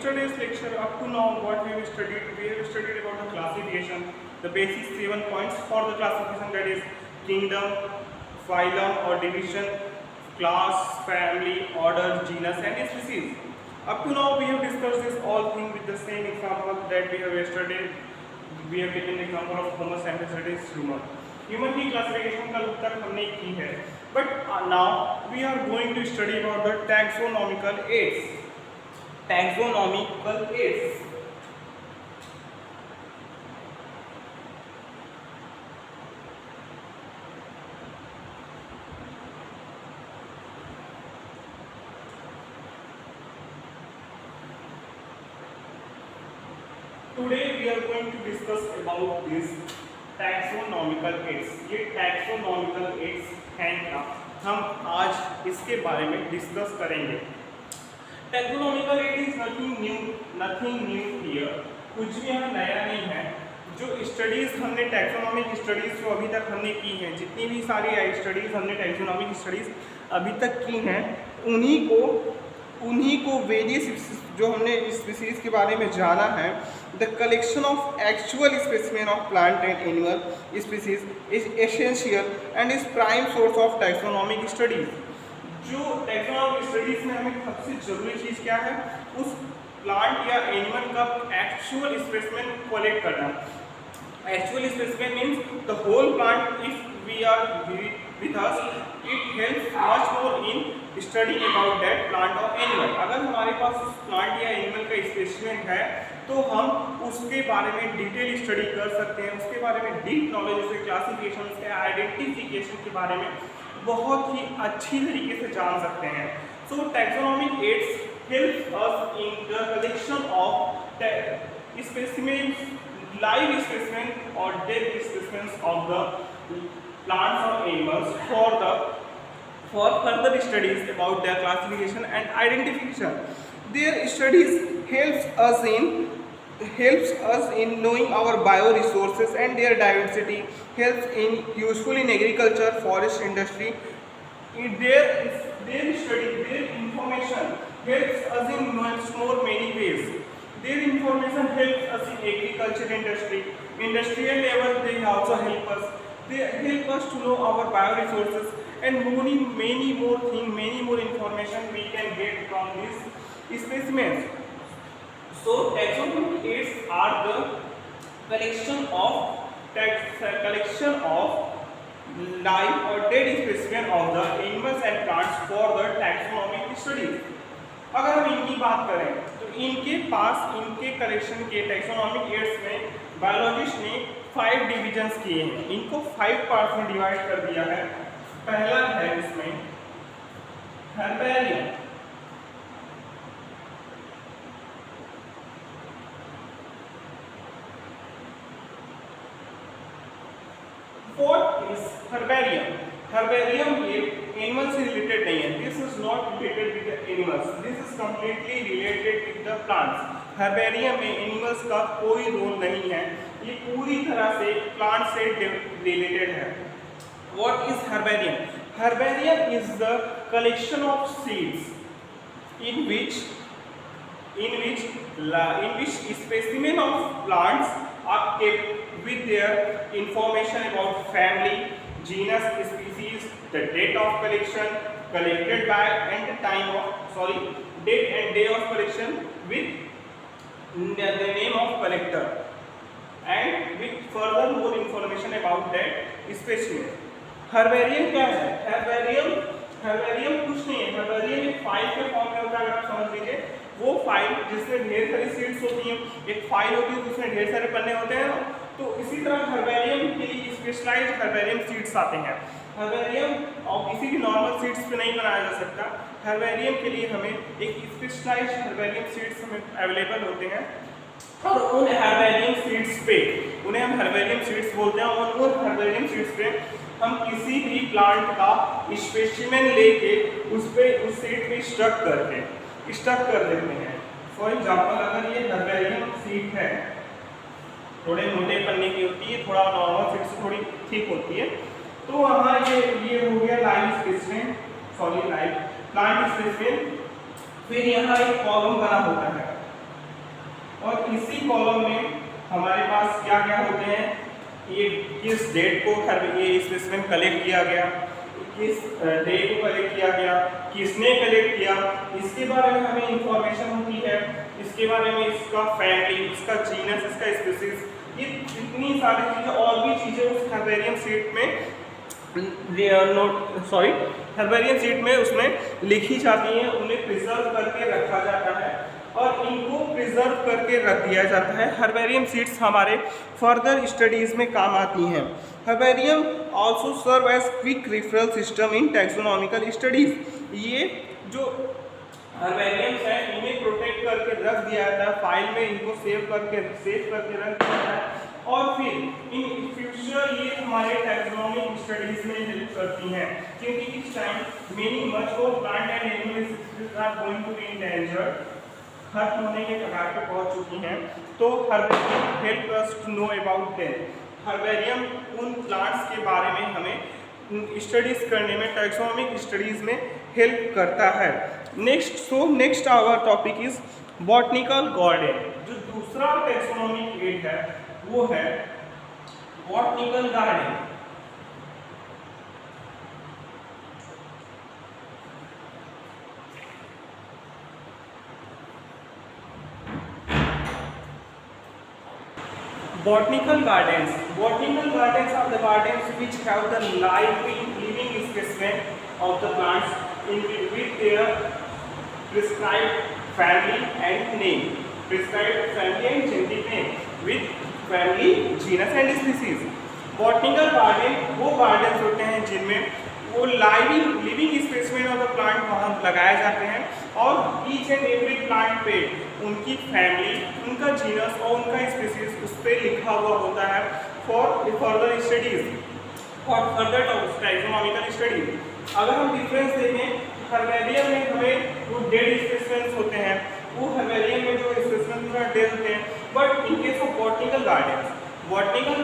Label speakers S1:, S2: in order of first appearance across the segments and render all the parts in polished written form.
S1: yesterday's lecture up to now what we have studied about the classification, the basic 7 points for the classification, that is kingdom, phylum or division, class, family, order, genus and species. Up to now we have discussed this all thing with the same example that we have yesterday. We have taken the example of Homo sapiens, that is human. Human की classification कल तक हमने की है, but now we are going to study about the taxonomical aids. Taxonomical aids. Today we are going to discuss about this taxonomical aids. ये taxonomical aids हैं क्या, हम आज इसके बारे में डिस्कस करेंगे. Taxonomical aid is nothing new here. कुछ भी यहाँ नया नहीं है. जो स्टडीज़ हमने टैक्सोनॉमिक स्टडीज़ जो अभी तक हमने की हैं, जितनी भी सारी स्टडीज़ हमने टैक्सोनॉमिक स्टडीज़ अभी तक की हैं, उन्हीं को वेरियस जो हमने स्पीसीज के बारे में जाना है. The collection of actual specimen of plant and animal species is essential and is prime source of taxonomic studies. जो टैक्सोनॉमिक स्टडीज में हमें सबसे जरूरी चीज़ क्या है, उस प्लांट या एनिमल का एक्चुअल स्पेसिमेन कलेक्ट करना. Actual specimen means the whole plant. If we are with us, it helps much more in studying about that plant or animal. अगर हमारे पास उस प्लांट या एनिमल का स्पेसिमेन है तो हम उसके बारे में डिटेल स्टडी कर सकते हैं, उसके बारे में डीप नॉलेज, उसके क्लासिफिकेशन, उसके आइडेंटिफिकेशन के बारे में बहुत ही अच्छी तरीके से जान सकते हैं. So taxonomic aids help us in the collection of specimen, live specimen और dead specimens of the plants or animals for further studies about their classification and identification. Their studies helps us in knowing our bioresources and their diversity, helps in useful in agriculture, forest industry. Their information helps us in more many ways. Their information helps us in agriculture industry, industrial level. They also help us. They help us to know our bioresources and many more things, many more information we can get from these specimens. So taxonomic aids are the collection of live or dead specimen of the animals and plants for the taxonomic studies. अगर हम इनकी बात करें तो इनके पास इनके collection के taxonomic ads में बायोलॉजिस्ट ने 5 डिविजन्स किए हैं. इनको 5 पार्ट्स में डिवाइड कर दिया है. पहला है इसमें herbarium. Fourth is herbarium. Herbarium ये एनिमल से रिलेटेड नहीं है. This is not related with the animals, this is completely related with the plants. Herbarium में एनिमल्स का कोई रोल नहीं है, ये पूरी तरह से प्लांट से रिलेटेड है. What is herbarium? Herbarium is the collection of seeds in which specimen of plants are kept with their information about family, genus, species, the date of collection, collected by and date and day of collection with the name of collector and with further more information about that specimen. Herbarium क्या है? Herbarium कुछ नहीं है. Herbarium एक file के form में होता है. अगर आप समझ लीजिए वो फाइल जिसमें ढेर सारी सीड्स होती हैं, एक फाइल होती है जिसमें ढेर सारे पन्ने होते हैं. तो इसी तरह हर्बेरियम के लिए स्पेशलाइज्ड हर्बेरियम सीड्स आते हैं. हर्बेरियम और किसी भी नॉर्मल सीड्स पे नहीं बनाया जा सकता. हर्बेरियम के लिए हमें एक स्पेशलाइज्ड हर्बेरियम सीड्स हमें अवेलेबल होते हैं और उन हर्बेरियम सीड्स पे उन्हें हम हर्बेरियम सीड्स बोलते हैं. और उन हर्बेरियम सीड्स पे हम किसी भी प्लांट का स्पेसिमेन लेके उस सीड पे स्टक कर देते हैं. फॉर एग्जांपल अगर ये हर्बेरियम सीड है, थोड़े मोटे पन्ने की होती है, थोड़ा नॉर्मल सीड से थोड़ी ठीक होती है, तो वहाँ ये हो गया live specimen, live plant specimen. फिर यहाँ एक कॉलम बना होता है. और इसी कॉलम में हमारे पास क्या क्या होते हैं, ये किस डेट को ये स्पेसिमेन कलेक्ट किया गया, किस डे को कलेक्ट किया गया, किसने कलेक्ट किया, इसके बारे में हमें इंफॉर्मेशन होती है, इसके बारे में इसका फैमिली, इसका जीनस, इसका स्पीसीज, ये इतनी सारी चीज़ें और भी चीज़ें उस हर्बेरियम शीट में हर्बेरियम शीट में उसमें लिखी जाती हैं, उन्हें प्रिजर्व करके रखा जाता है और इनको प्रिजर्व करके रख दिया जाता है। हर्बेरियम शीट्स हमारे फर्दर स्टडीज़ में काम आती हैं। Herbarium also serve as quick referral system in taxonomical studies. ये जो हर्बेरियम्स हैं इन्हें प्रोटेक्ट करके रख दिया जाता है, फाइल में इनको सेव करके रख दिया जाता है और फिर इन फ्यूचर ये हमारे टैक्सोनॉमिक स्टडीज में हेल्प करती हैं, क्योंकि इस time many much of plant and animal species are going to be endangered, खत्म होने के कगार पे पहुंच चुकी हैं, तो herbarium help us to know about them. Herbarium उन प्लांट्स के बारे में हमें स्टडीज करने में, टैक्सोनॉमिक स्टडीज में हेल्प करता है। Next our topic is botanical garden. जो दूसरा टैक्सोनॉमिक एड है वो है botanical garden. Botanical gardens are the gardens which have the living specimen of the plants with their prescribed family and name, prescribed family and genetic name with family, genus and species. Botanical garden वो gardens होते हैं जिनमें वो living specimen of the plant वहाँ लगाए जाते हैं और ईच एंड एवरी प्लांट पे उनकी फैमिली, उनका जीनस और उनका स्पीसीज उस पर लिखा हुआ होता है for further studies, for further taxonomical studies. अगर हम डिफरेंस देखें, हर्बेरियम में हमें वो डेड स्पेसिमेंस होते हैं, वो हर्बेरियम में जो स्पेसिमेंस डेड होते हैं, but in case of botanical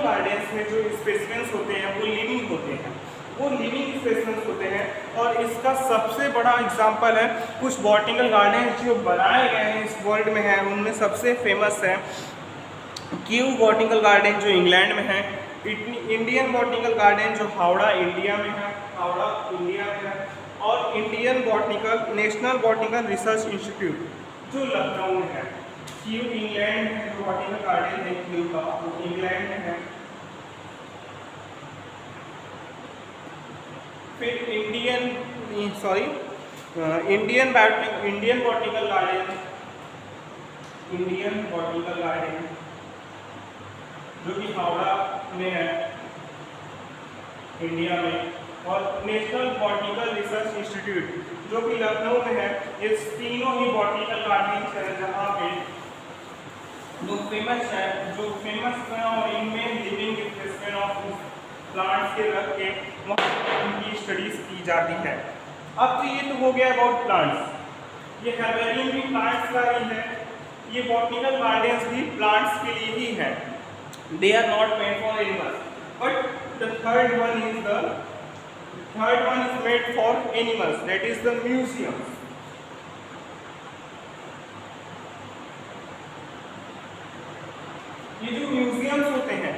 S1: gardens में जो स्पेसिमेंस होते हैं वो लिविंग होते हैं, वो लिविंग स्पेसिमेंस होते हैं। और इसका सबसे बड़ा एग्जांपल है कुछ बॉटनिकल गार्डन जो बनाए गए हैं इस वर्ल्ड में हैं, उनमें सबसे फेमस है क्यू बॉटनिकल गार्डन जो इंग्लैंड में है, इंडियन बॉटनिकल गार्डन जो हावड़ा इंडिया में है, और Indian national botanical research institute जो लखनऊ में है। क्यू इंग्लैंड है, जो बॉटनिकल गार्डन है क्यू का वो इंग्लैंड में है। फिर इंडियन बॉटनिकल गार्डन जो कि हावड़ा में है इंडिया में, और नेशनल बॉटनिकल रिसर्च इंस्टीट्यूट जो कि लखनऊ में है। ये तीनों ही बॉटनिकल गार्डन है जहाँ पे जो फेमस है और इनमें लिविंग स्पेसिमेन ऑफ प्लांट्स के रख के उनकी स्टडीज की जाती है। अब तो ये तो हो गया अबाउट प्लांट्स, ये हर्बेरियम भी प्लांट्स का ही है, ये बॉटनिकल गार्डन्स भी प्लांट्स के लिए ही है, they are not made for animals, but the third one is made for animals, that is the museum. ये जो म्यूजियम्स होते हैं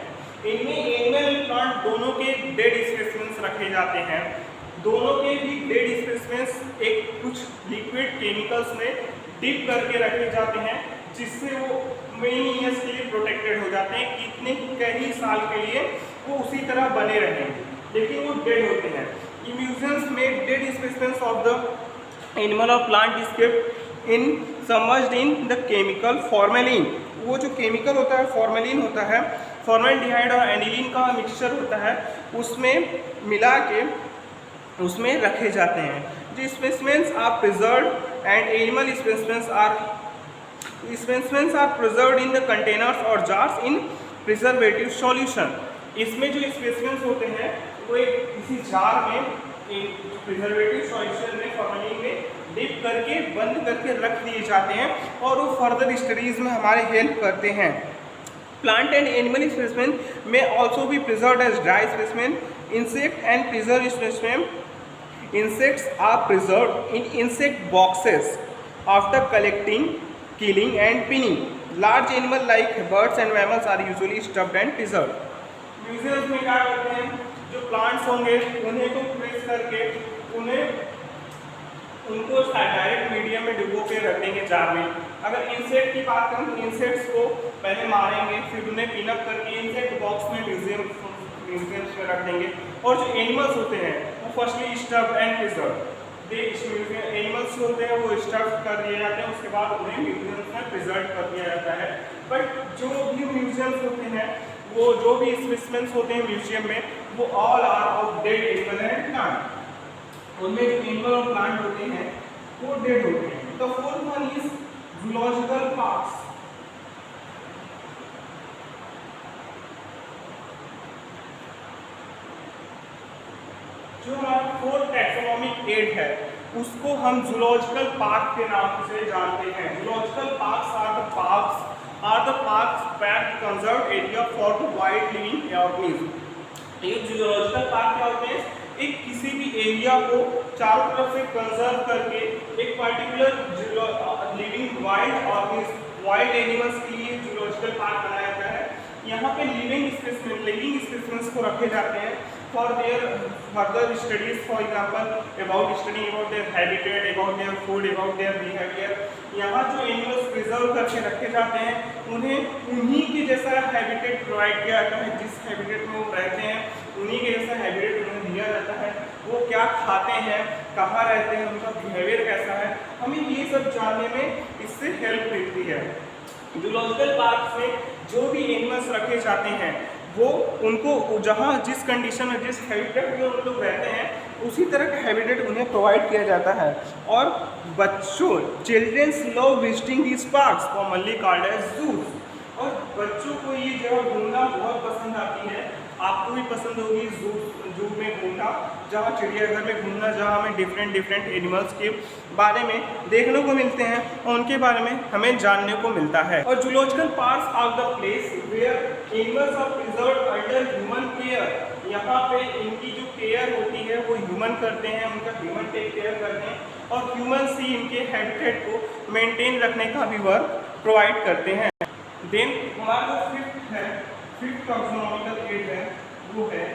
S1: इनमें एनिमल प्लांट दोनों के डेड स्पेसिमेंस रखे जाते हैं, दोनों के भी डेड स्पेसिमेंस एक कुछ लिक्विड केमिकल्स में डिप करके रखे जाते हैं, जिससे वो मेनी ईयर्स के लिए प्रोटेक्टेड हो जाते हैं, कितने कई साल के लिए वो उसी तरह बने रहेंगे, लेकिन वो डेड होते हैं। ये म्यूजियम्स में dead specimens of the animal और plant is kept in submerged in the chemical formalin. वो जो केमिकल होता है फॉर्मेलिन होता है, फॉर्मेल्डिहाइड और एनिलीन का मिक्सचर होता है, उसमें मिला के उसमें रखे जाते हैं। जो specimens are preserved and animal specimens are preserved in the containers और जार्स इन प्रिजर्वेटिव सॉल्यूशन। इसमें जो स्पेसिमेंस होते हैं वो एक किसी जार में प्रिजर्वेटिव सॉल्यूशन में फॉर्मेलिन में डिप करके बंद करके रख दिए जाते हैं और वो फर्दर स्टडीज में हमारे हेल्प करते हैं। प्लांट एंड एनिमल स्पेसिमेन में ऑल्सो भी preserved as dry specimen, insect and preserve specimen. Insects are preserved in insect boxes after collecting killing and pinning. Large animal like birds and mammals are usually stuffed and preserved. Museums में क्या करते हैं, जो plants होंगे उन्हें को press करके उनको डायरेक्ट मीडियम में डुबो के रख देंगे जार में। अगर इंसेक्ट की बात करें तो इंसेक्ट्स को पहले मारेंगे, फिर उन्हें पिनअप करके इंसेक्ट बॉक्स में म्यूजियम्स में रख देंगे। और जो एनिमल्स होते हैं वो firstly stuffed and preserve, animals होते हैं वो स्टफ कर दिए जाते हैं, उसके बाद उन्हें म्यूजियम्स में प्रिजर्व कर दिया जाता है। बट जो भी म्यूजियम्स होते हैं, वो जो भी स्पेसिमेंस होते हैं म्यूजियम में, वो all are of dead animal and plant. उनमें जो एनिमल और प्लांट होते हैं वो डेड होते हैं। The fourth one is zoological parks. जो हमारा फोर्थ टैक्सोनॉमिक एड है उसको हम जूलॉजिकल पार्क के नाम से जानते हैं। Zoological parks are the parks that conserve area for the wild living organism. ये जूलॉजिकल पार्क क्या होते हैं, एक किसी भी एरिया को चारों तरफ से कंजर्व करके एक particular living wild organism, wild animals के लिए जूलॉजिकल पार्क बनाया जाता है। यहाँ पे लिविंग स्पेसिमेंस को रखे जाते हैं for their further studies, for example studying about their habitat, about their food, about their behavior। यहाँ जो एनिमल्स प्रिजर्व करके रखे जाते हैं उन्हें उन्हीं के जैसा हैबिटेट प्रोवाइड किया जाता है, जिस हैबिटेट में वो रहते हैं उन्हीं के जैसा हैबिटेट उन्हें दिया जाता है। वो क्या खाते हैं, कहाँ रहते हैं, उनका बिहेवियर कैसा है, हमें ये सब जानने में इससे हेल्प मिलती है। जूलॉजिकल पार्क में जो भी एनिमल्स रखे जाते हैं वो उनको जहाँ जिस कंडीशन में जिस हैबिटेट में उन लोग रहते हैं उसी तरह का हैबिटेट उन्हें प्रोवाइड किया जाता है। और बच्चों childrens love visiting this parks commonly called as zoos. और बच्चों को ये जगह घूमना बहुत पसंद आती है, आपको भी पसंद होगी जू में घूमना, जहाँ चिड़ियाघर में घूमना, जहाँ हमें डिफरेंट एनिमल्स के बारे में देखने को मिलते हैं और उनके बारे में हमें जानने को मिलता है। और zoological parks are the place where animals are preserved under human care. यहाँ पे इनकी जो केयर होती है वो ह्यूमन करते हैं, उनका ह्यूमन टेक केयर करते हैं और ह्यूमन्स ही इनके हैबिटेट को मेंटेन रखने का भी वर्क प्रोवाइड करते हैं। देन हमारा जो फिफ्थ टैक्सोनॉमिकल एड है वो है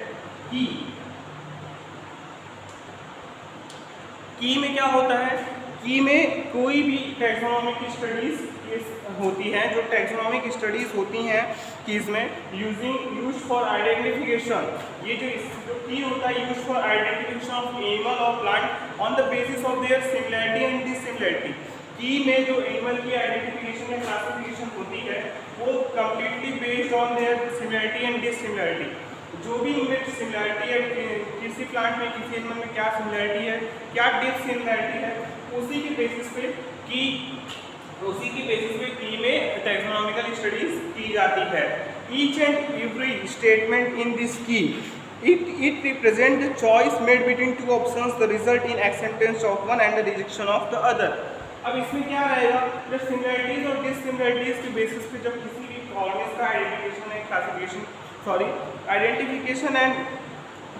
S1: की में क्या होता है, की में कोई भी टैक्सोनॉमिक स्टडीज होती हैं, जो टैक्सोनॉमिक स्टडीज होती हैं कीज में यूज फॉर आइडेंटिफिकेशन। ये जो की होता है use for identification of animal और plant on the basis of their similarity and dissimilarity. की में जो एनिमल की आइडेंटिफिकेशन या क्लासिफिकेशन होती है वो completely based on their similarity and dissimilarity. जो भी इनमें सिमिलैरिटी है, किसी प्लांट में किसी एनिमल में क्या सिमिलैरिटी है, क्या डिसिमिलैरिटी है, उसी के बेसिस पे की में टैक्सोनॉमिकल स्टडीज की जाती है। Each and every statement in this की it represent the choice made between two options, the result in acceptance of one and the rejection of the other। अब इसमें क्या रहेगा, जब सिमिलैरिटीज और डिसिमिलैरिटीज के बेसिस पे जब किसी भी ऑर्गेनिज्म का आइडेंटिफिकेशन एंड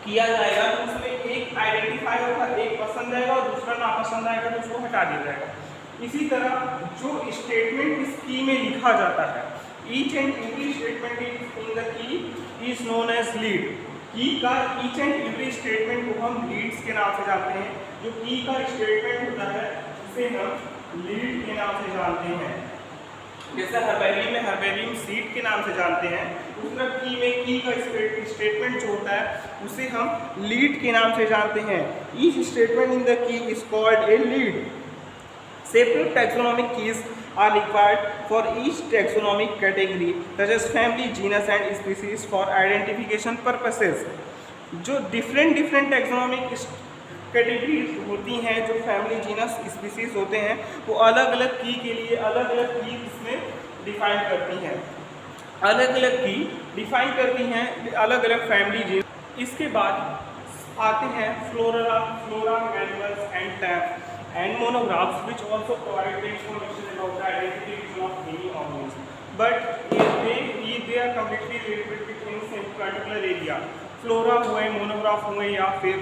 S1: किया जाएगा तो उसमें एक आइडेंटिफाई होगा, एक पसंद आएगा और दूसरा नापसंद आएगा तो उसको हटा दिया जाएगा। इसी तरह जो स्टेटमेंट इस की में लिखा जाता है, each and every statement in the key is known as lead. Key का ईच एंड एवरी स्टेटमेंट को हम लीड्स के नाम से जानते हैं। जो की का स्टेटमेंट होता है उसे हम लीड के नाम से जानते हैं। जैसे हर्बेरियम में हर्बेरियम सीड के नाम से जानते हैं, उस तरह की में की का स्टेटमेंट जो होता है उसे हम लीड के नाम से जानते हैं। Each statement in the key is called a lead. Separate taxonomic keys are required for each taxonomic category such as family, genus and species for identification purposes। जो different taxonomic कैटेगरीज होती हैं, जो family, genus, species होते हैं, वो अलग अलग की के लिए अलग अलग की इसमें डिफाइन करती हैं, अलग अलग फैमिली जीनस। इसके बाद आते हैं flora animals and monographs which also provide the information about the identification of many organisms, but they are completely related in some particular area। Flora हुए, मोनोग्राफ हुए या फिर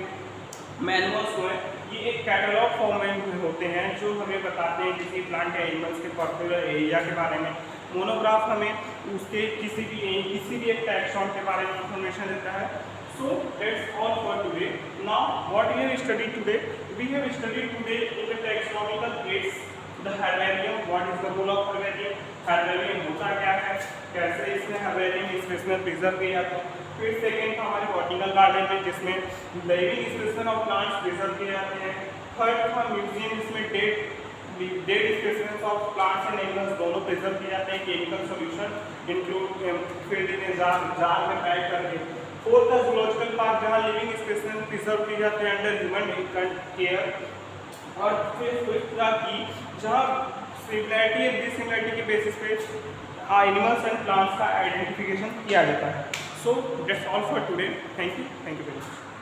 S1: मैनुअल्स हुए, ये एक कैटलॉग फॉर्म में होते हैं जो हमें बताते हैं किसी प्लांट या एनिमल्स के पर्टिकुलर एरिया के बारे में। मोनोग्राफ हमें उसके किसी भी एक टैक्सॉन के बारे में इंफॉर्मेशन देता है। So that's all for today. Now what we have studied today? We have studied today in the taxonomical aids the herbarium. What is the role of herbarium? Herbarium होता क्या है, कैसे इसमें herbarium स्पेसिमेन प्रिजर्व किया जाता है। फिर second था हमारे बॉटनिकल गार्डन में जिसमें living specimen of plants preserve किए जाते हैं। थर्ड था म्यूजियम, इसमें dead specimen of plants and animals दोनों प्रिजर्व किए जाते हैं केमिकल सॉल्यूशन इंक्लूड फील्ड में जार में पैक करके। फोर्थ था जूलॉजिकल पार्क जहाँ लिविंग स्पेसिमेन प्रिजर्व किए जाते हैं अंडर ह्यूमन केयर। और फिर फिफ्थ था कि जहाँ सिमिलैरिटी एंड डिसिमिलैरिटी के बेसिस पे एनिमल्स एंड प्लांट्स का आइडेंटिफिकेशन किया जाता है। So that's all for today. Thank you very much.